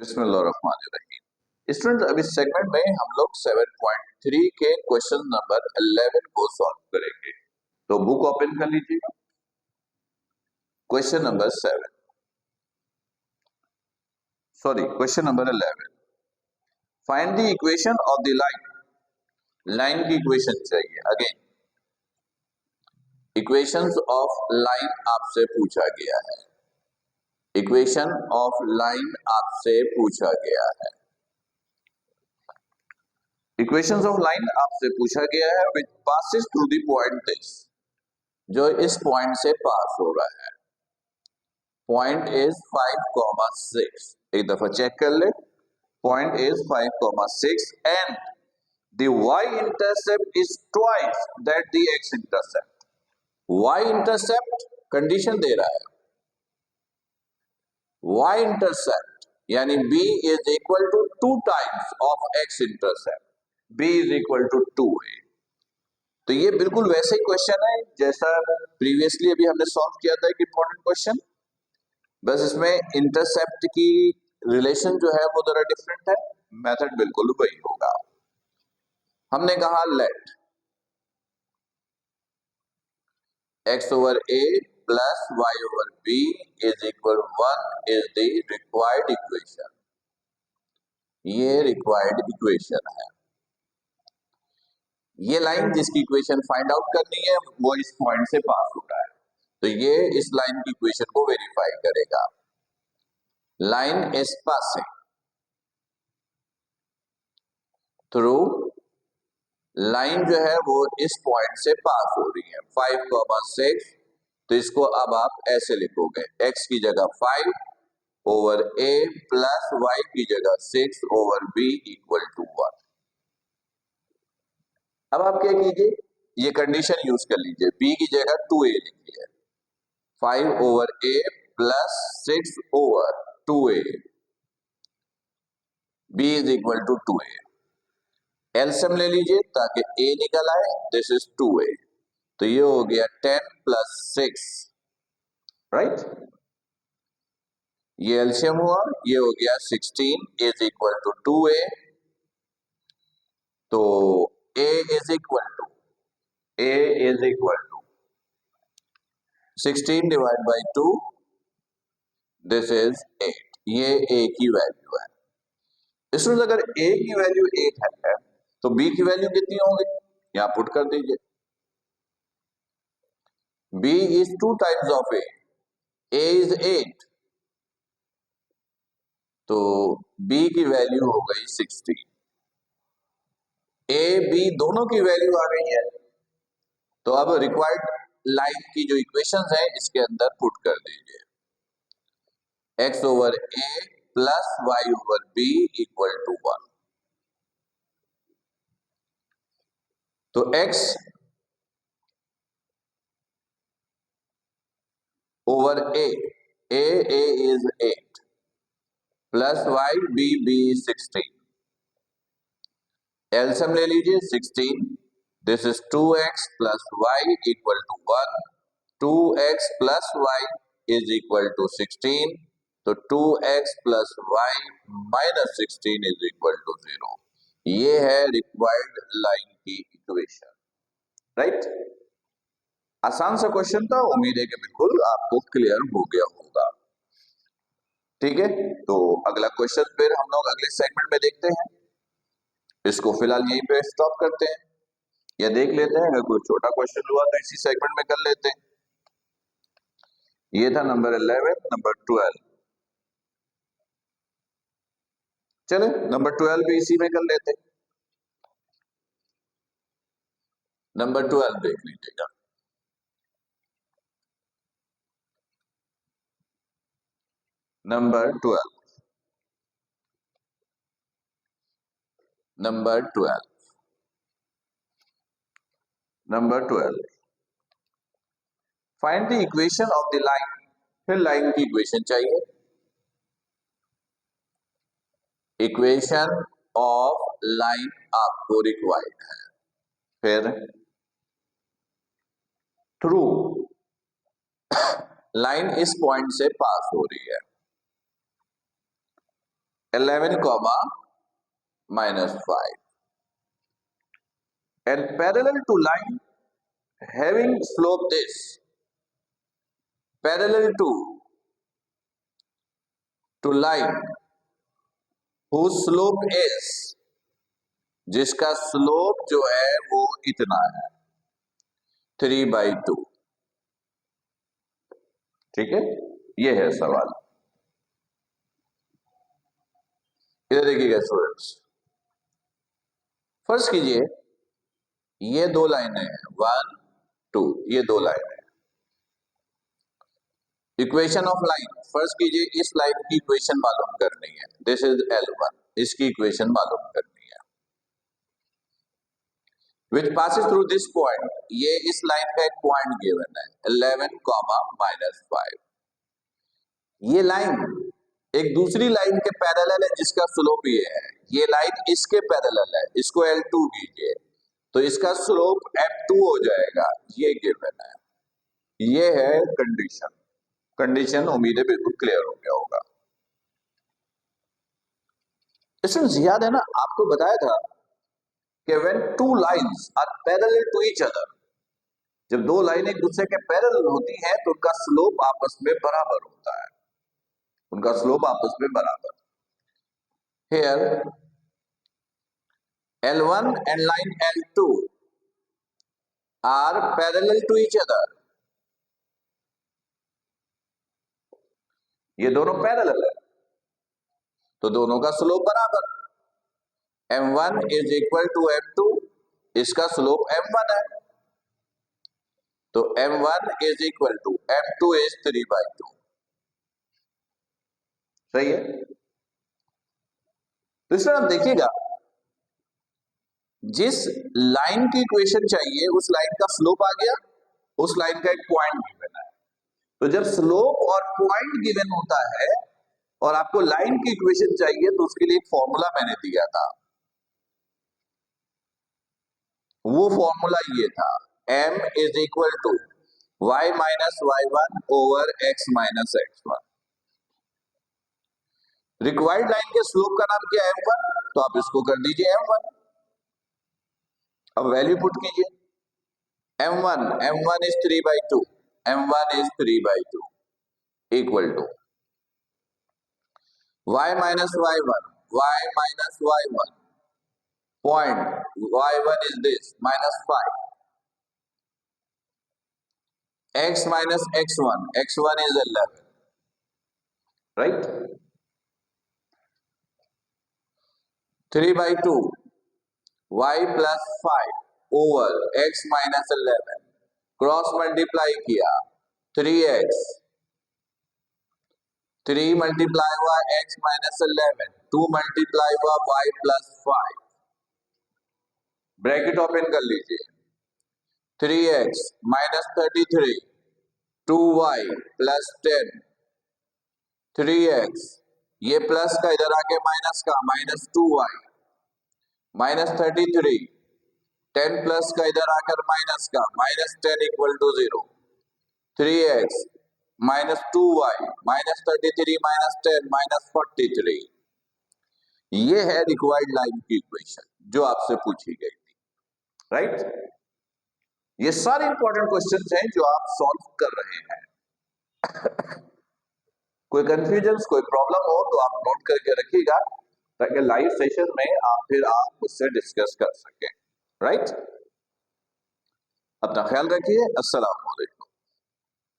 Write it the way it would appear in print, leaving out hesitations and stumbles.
बिस्मिल्लाहिर्रहमानिर्रहीम। स्टूडेंट्स, अब इस सेगमेंट में हम लोग 7.3 के क्वेश्चन नंबर 11 को सॉल्व करेंगे। तो बुक ओपन कर लीजिएगा। Question number 7, sorry question number 11। Find the equation of the line. Line की इक्वेशन चाहिए। अगेन इक्वेशंस ऑफ लाइन आपसे पूछा गया है। इक्वेशन ऑफ लाइन आपसे पूछा गया है। इक्वेशंस ऑफ लाइन आपसे पूछा गया है which passes through the point this, जो इस पॉइंट से पास हो रहा है। Point is 5,6। एक दफा चेक कर ले। Point is 5,6 and the y intercept is twice that the x intercept। y intercept condition दे रहा है। y intercept यानी b is equal to 2 times of x intercept। b is equal to 2 है। तो ये बिल्कुल वैसे ही क्वेश्चन है जैसा प्रीवियसली अभी हमने सॉल्व किया था एक इंपॉर्टेंट क्वेश्चन। बस इसमें इंटरसेप्ट की रिलेशन जो है वो जरा डिफरेंट है। मेथड बिल्कुल वही होगा। हमने कहा late x over a plus y over b is equal 1 is the required equation। ये रिक्वायर्ड इक्वेशन है। ये लाइन जिसकी इक्वेशन फाइंड आउट करनी है वो इस पॉइंट से पास हो रहा है, तो ये इस लाइन की इक्वेशन को वेरीफाई करेगा। Line is passing through, line जो है वो इस पॉइंट से पास हो रही है 5,6। तो इसको अब आप ऐसे लिखोगे, x की जगह 5 ओवर a प्लस y की जगह 6 ओवर b इक्वल टू 1। अब आप क्या कीजिए, ये कंडीशन यूज कर लीजिए। b की जगह 2a लिखिए। 5 over a plus 6 over 2a, b is equal to 2a। LCM ले लीजिए ताकि a निकल आए। दिस इज 2a, तो ये हो गया 10 प्लस 6, राइट। ये एलसीएम हुआ, ये हो गया 16 इज इक्वल टू 2a। तो a is equal to 16 divide by 2, this is 8। ये a की वैल्यू है। इसमें अगर a की वैल्यू 8 है तो b की वैल्यू कितनी होगी, यहां पुट कर दीजिए। b is 2 times of a is 8, तो b की वैल्यू हो गई 16। a b दोनों की वैल्यू आ गई है, तो अब रिक्वायर्ड लाइन की जो इक्वेशंस है इसके अंदर पुट कर दीजिए। x over a plus y over b equal to 1। तो x over a is 8 plus y b is 16। LCM ले लीजिए 16, this is 2x plus y equal to 1। 2x plus y is equal to 16, तो 2x plus y minus 16 is equal to 0। ये है required line की equation, right. आसान सा question था, उम्मीद है कि बिल्कुल आपको क्लियर हो गया होगा। ठीक है, तो अगला क्वेश्चन फिर हम लोग अगले सेगमेंट में देखते हैं। इसको फिलहाल यहीं पे स्टॉप करते हैं या देख लेते हैं, अगर कोई छोटा क्वेश्चन हुआ तो इसी सेगमेंट में कर लेते हैं। ये था नंबर 11। नंबर 12, चले नंबर 12 भी इसी में कर लेते हैं। नंबर 12 देख लीजिएगा। Number 12, number 12, number 12, find the equation of the line. फिर लाइन की इक्वेशन चाहिए। इक्वेशन ऑफ लाइन आपको रिक्वायर्ड है। फिर थ्रू, लाइन इस पॉइंट से पास हो रही है। 11 comma -5, and parallel to line having slope this, parallel to line whose slope is, जिसका स्लोप जो है वो इतना है 3/2। ठीक है, ये है सवाल। इधर देखिएगा स्टूडेंट्स, फर्स्ट कीजिए ये दो लाइनें हैं 1 2, ये दो लाइन है। इक्वेशन ऑफ लाइन, फर्स्ट कीजिए इस लाइन की इक्वेशन मालूम करनी है, दिस इज L1, इसकी इक्वेशन मालूम करनी है। Which passes through this point, ये इस लाइन का एक पॉइंट गिवन है 11 कॉमा -5। ये लाइन एक दूसरी लाइन के पैरेलल है जिसका स्लोप ये है, ये लाइन इसके पैरेलल है, इसको L2 कीजिए तो इसका स्लोप M2 हो जाएगा, ये गिवन है। ये है कंडीशन। कंडीशन उम्मीद है बिल्कुल क्लियर हो गया होगा। स्टूडेंट्स याद है ना, आपको बताया था कि when two lines are parallel to each other, जब दो लाइन एक दूसरे के पैरेलल होती हैं तो उनका स्लोप आपस में बराबर होता है, उनका स्लोप आपस में बराबर। Here L1 and line L2 are parallel to each other, ये दोनों पैरेलल है तो दोनों का स्लोप बराबर। M1 is equal to M2, इसका स्लोप M1 है तो M1 is equal to M2 is 3/2। सही है। तो इस तरह देखिएगा, जिस लाइन की इक्वेशन चाहिए उस लाइन का स्लोप आ गया, उस लाइन का एक पॉइंट गिवन है। तो जब स्लोप और पॉइंट गिवन होता है और आपको लाइन की इक्वेशन चाहिए तो उसके लिए एक फॉर्मूला मैंने दिया था, वो फॉर्मूला ये था m is equal to y minus y1 over x minus x1। Required line के स्लोप का नाम क्या है M1, तो आप इसको कर दीजिए M1। अब वैल्यू पुट कीजिए, M1 is 3/2, M1 is 3/2 equal to y minus y1, y minus y1 point y1 is this -5, x minus x1, x1 is 11, right. 3/2 y plus 5 over x minus 11, cross multiply किया 3x, 3 multiply हुआ x minus 11, 2 multiply हुआ y plus 5, bracket open कर लीजिए, 3x minus 33, 2y plus 10, 3x, ये plus का इधर आके minus का माइनस 2y, माइनस 33, 10 प्लस का इधर आकर माइनस का minus 10 equal to 0, 3x minus 2y minus 33 minus 10 minus 43। ये है रिक्वायर्ड लाइन की इक्वेशन जो आपसे पूछी गई थी, राइट। ये सारे इंपॉर्टेंट क्वेश्चंस हैं जो आप सॉल्व कर रहे हैं। कोई कंफ्यूजन, कोई प्रॉब्लम हो तो आप नोट करके रखिएगा ताकि लाइव सेशन में आप मुझसे डिस्कस कर सकें, राइट। अपना ख्याल रखिए। अस्सलाम वालेकुम।